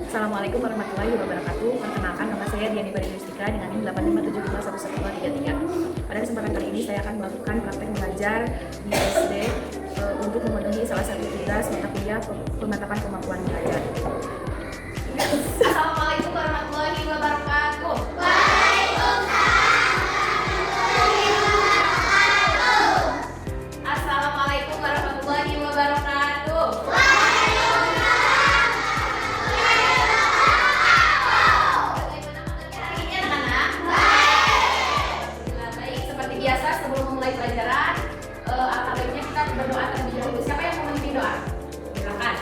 Assalamualaikum warahmatullahi wabarakatuh. Perkenalkan, nama saya Diani Badinustika dengan NIM 85751133. Pada kesempatan kali ini saya akan melakukan praktek mengajar di SD untuk memenuhi salah satu tugas mata kuliah pemantapan kemampuan belajar. Assalamualaikum warahmatullahi wabarakatuh. Assalamualaikum warahmatullahi wabarakatuh. Bagaimana kabarnya hari ini anak-anak? Alhamdulillah baik. Seperti biasa sebelum memulai pelajaran, alangkah baiknya kita berdoa terlebih dahulu. Siapa yang mau memimpin doa? Silakan.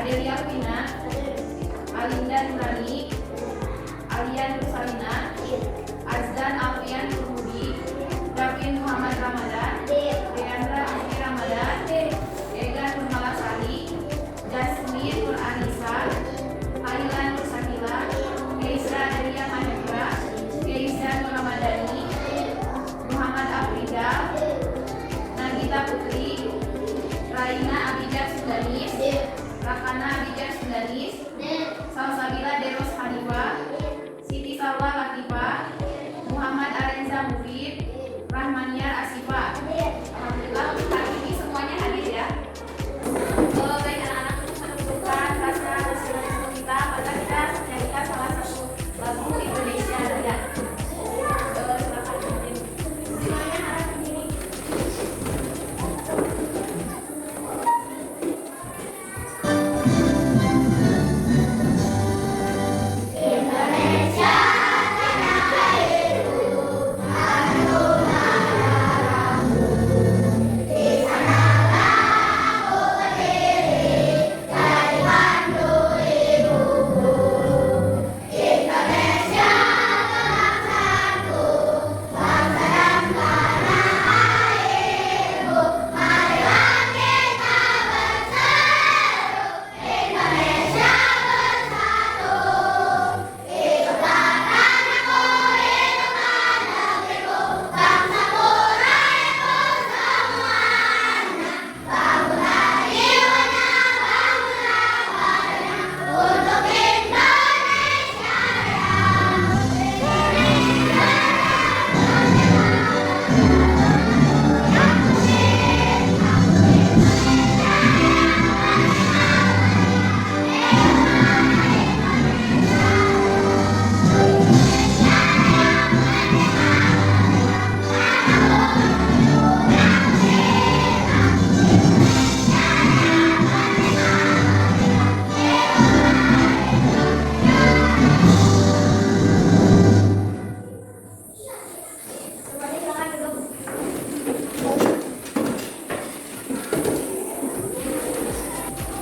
Adelia Vina, Alinda Nurani, Alian Nursalina, Azdan Alfian Nurhudi, Davin Muhammad Ramadan, Leandra Rizky Ramadan, Ega Nurmalasari, Jasmine Nur Anissa, Ailan Nur Sakila, Keisha Adelia Mahendra, Keisha Nur Ramadhani, Muhammad Afrida, Nagita Putri, Raina Abidar Sundanis, Rakana Abidar Sundanis, Salsabila Deros Hanifah, Siti Salwa Latifah, Muhammad Arenza Mufid, Rahmaniar Asifah. Alhamdulillah untuk hari ini semuanya hadir ya. Baik anak-anak, untuk menentukan rasa nasionalisme kita, maka kita menyanyikan salah satu lagu Indonesia Raya. Silakan mungkin semuanya harap begini.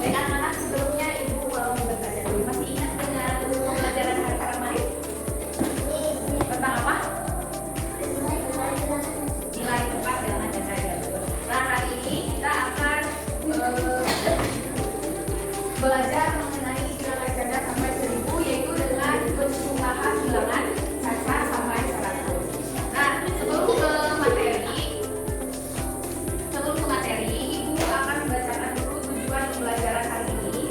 Baik anak-anak, sebelumnya Ibu mau bertanya dulu. Masih ingat dengan pelajaran hari kemarin? Tentang apa? Nilai tempat dalam jaga betul. Nah, hari ini kita akan belajar mengenai nilai ganda sampai 1000, yaitu dengan penjumlahan bilangan cacat sampai 100. Nah, sebelum ke materi, Ibu akan membacakan dulu tujuan pembelajaran hari ini.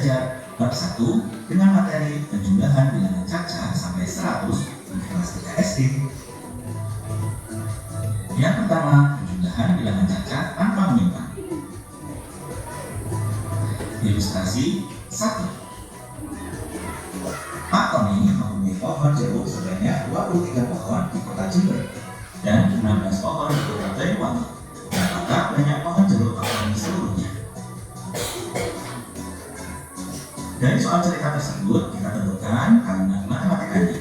belajar bab 1 dengan materi penjumlahan bilangan caca sampai 100 di kelas 3 SD. Yang pertama, penjumlahan bilangan caca tanpa menyimpang. Ilustrasi 1. Pak Tony mempunyai pohon jeruk sebanyak 23 pohon di kota Jember dan 16 pohon di kota Banyuwangi. Apakah banyak pohon jeruk Pak Tony seluruhnya? Dari soal cerita tersebut, kita tentukan kalimat matematikanya.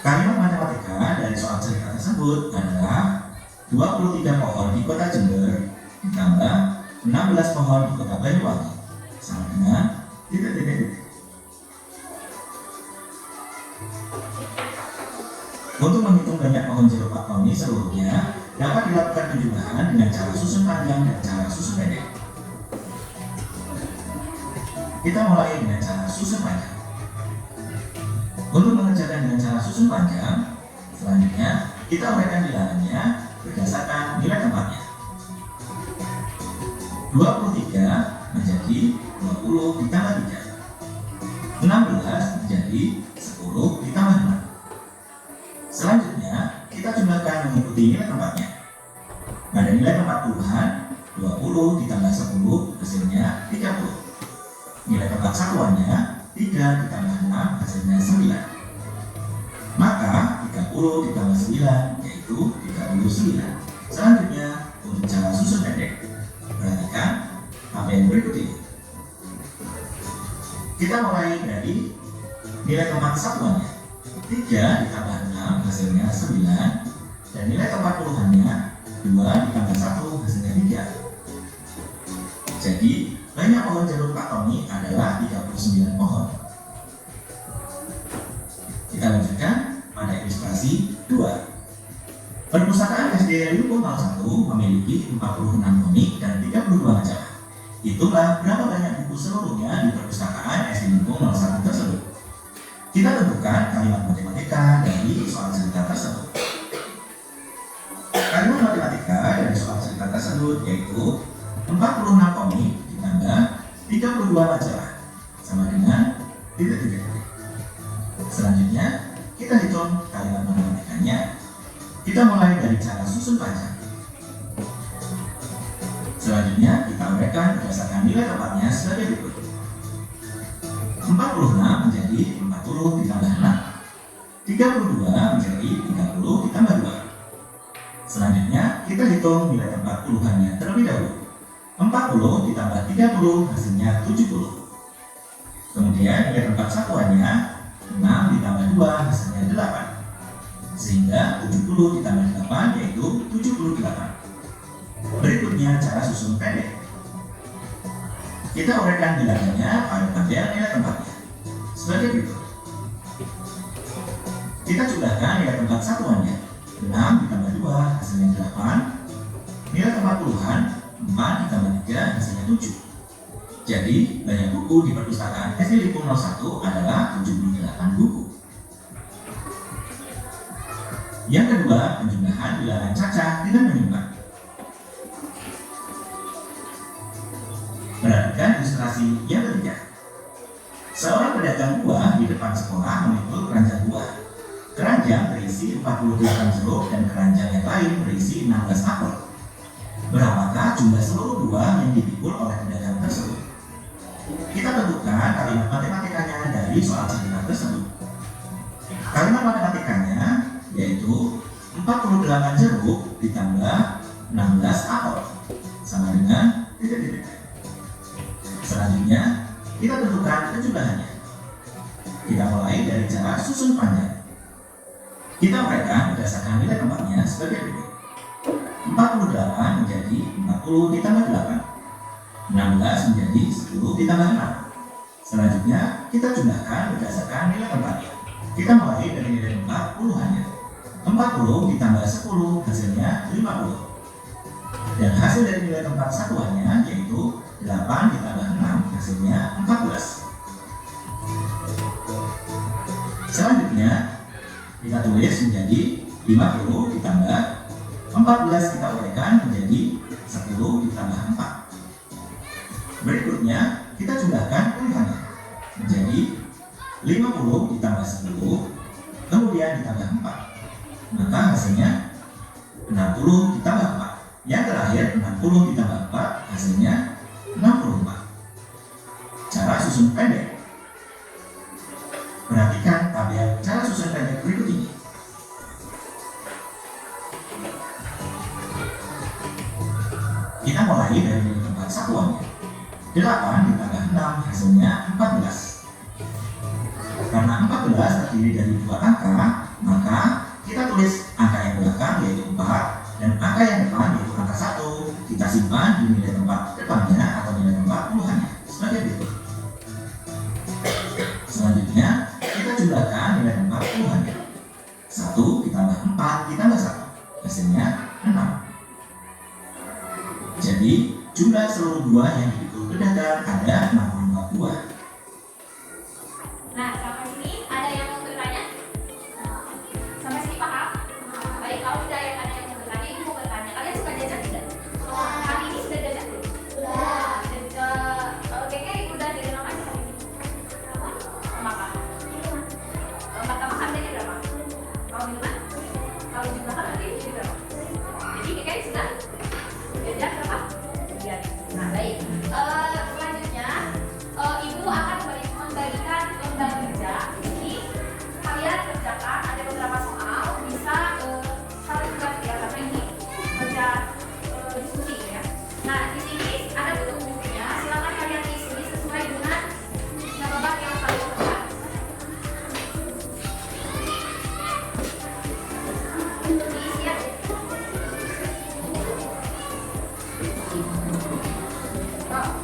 Kalimat matematika dari soal cerita tersebut adalah 23 pohon di kota Jember ditambah 16 pohon di kota Banyuwangi sama dengan titik. Untuk menghitung banyak pohon jeruk Pak Tony seluruhnya dapat dilakukan penjumlahan dengan cara susun panjang dan cara susun pendek. Kita mulai dengan cara susun panjang. Untuk mengerjakan dengan cara susun panjang, selanjutnya kita uraikan bilangannya berdasarkan nilai tempatnya. 23 menjadi 20 ditambah 3. 16 menjadi 10 ditambah 6. Selanjutnya, kita jumlahkan mengikuti nilai tempatnya. Pada nilai tempat puluhan, 20 ditambah 10 hasilnya 30. Nilai tempat satuannya 3 ditambah 6 hasilnya 9. Maka 30 ditambah 9 yaitu 39. Selanjutnya, untuk cara susun pendek, perhatikan apa yang berikut ini. Kita mulai dari nilai tempat satuannya 3 ditambah 6 hasilnya 9 dan nilai tempat puluhannya 2 ditambah 1 hasilnya 3. Jadi banyak pohon jeruk Pak Tony adalah 39 pohon. Kita lanjutkan pada ilustrasi 2. Perpustakaan SD Lipo 01 memiliki 46 komik dan 32 majalah. Itulah berapa banyak buku seluruhnya di perpustakaan SD Lipo 01 tersebut. Kita tentukan kalimat matematika dari soal cerita tersebut. Kalimat matematika dari soal cerita tersebut yaitu 46 komik ditambah 32 majalah sama dengan titik. Selanjutnya kita hitung kalimat matematikanya. Kita mulai dari cara susun panjang. Selanjutnya kita uraikan berdasarkan nilai tempatnya sebagai berikut. 46 menjadi 40 ditambah 6. 32 menjadi 30 ditambah 2. Selanjutnya kita hitung nilai tempat puluhannya terlebih dahulu. 40 ditambah 30 hasilnya 70. Kemudian nilai tempat satuannya 6 ditambah 2 hasilnya 8. Sehingga 70 ditambah 8 yaitu 78. Berikutnya cara susun pendek. Kita uraikan bilangannya pada tabel nilai tempatnya sebagai berikut. Kita jumlahkan nilai tempat satuannya 6 ditambah 2 hasilnya 8. Nilai tempat puluhan 4 ditambah 3 hasilnya 7. Jadi banyak buku di perpustakaan SD Lipo 01 adalah 78 buku. Yang kedua, penjumlahan bilangan caca dengan menyimpang. Perhatikan ilustrasi yang ketiga. Seorang pedagang buah di depan sekolah memikul keranjang buah. Keranjang berisi 48 jeruk dan keranjang yang lain berisi 16 apel. Berapakah jumlah seluruh buah yang dipikul oleh pedagang tersebut? Kita tentukan kalimat matematikanya dari soal cerita tersebut. Kalimat matematikanya yaitu 48 jeruk ditambah 16 apel sama dengan titik. Selanjutnya kita tentukan penjumlahannya. Kita mulai dari cara susun panjang. Kita uraikan berdasarkan nilai tempatnya sebagai berikut. 48 menjadi 40 ditambah 8. 16 menjadi 10 ditambah 6. Selanjutnya kita jumlahkan berdasarkan nilai tempatnya. Kita mulai dari nilai tempat puluhannya. 40 ditambah 10 hasilnya 50. Dan hasil dari nilai tempat satuannya yaitu 8 ditambah 6 hasilnya 14. Selanjutnya kita tulis menjadi 50 ditambah 14 kita uraikan menjadi 10 ditambah 4. Berikutnya, kita jumlahkan puluhannya menjadi 50 ditambah 10, kemudian ditambah 4. Maka hasilnya 60 ditambah 4. Yang terakhir, 60 ditambah 4, hasilnya 64. Cara susun pendek. Perhatikan tabel cara susun pendek berikut ini. Kita mulai dari nilai tempat satuannya. 8 ditambah 6 hasilnya 14. Karena 14 terdiri dari 2 angka, maka kita tulis angka yang belakang yaitu 4 dan angka yang depan yaitu angka 1 kita simpan di nilai tempat depannya atau nilai tempat puluhannya sebagai berikut. Selanjutnya kita jumlahkan nilai tempat puluhannya. 1 ditambah 4 ditambah 1 hasilnya 6. Jadi jumlah seluruh buah yang dipikul pedagang ada 64 buah. Nah, sampai sini ada yang mau bertanya? Sampai sini paham? Baik, kalau tidak ada yang mau bertanya, ibu mau bertanya. Kalian suka jajan tidak? Hari ini sudah jajan belum? Sudah. Kayaknya udah jajan apa aja hari ini? Makan. Makan harganya berapa? Kalau minuman? Kalau jumlah nanti jadi berapa? Jadi kayaknya sudah jajan berapa? Nah, baik. Selanjutnya, ibu akan membagikan lembar kerja. Jadi kalian kerjakan ada beberapa soal, bisa satu bulan ya, karena ini kerja diskusi ya. Nah, di sini ada buku-bukunya. Silakan kalian isi sesuai dengan jawaban yang kalian kerjakan. Diisi ya. Oh.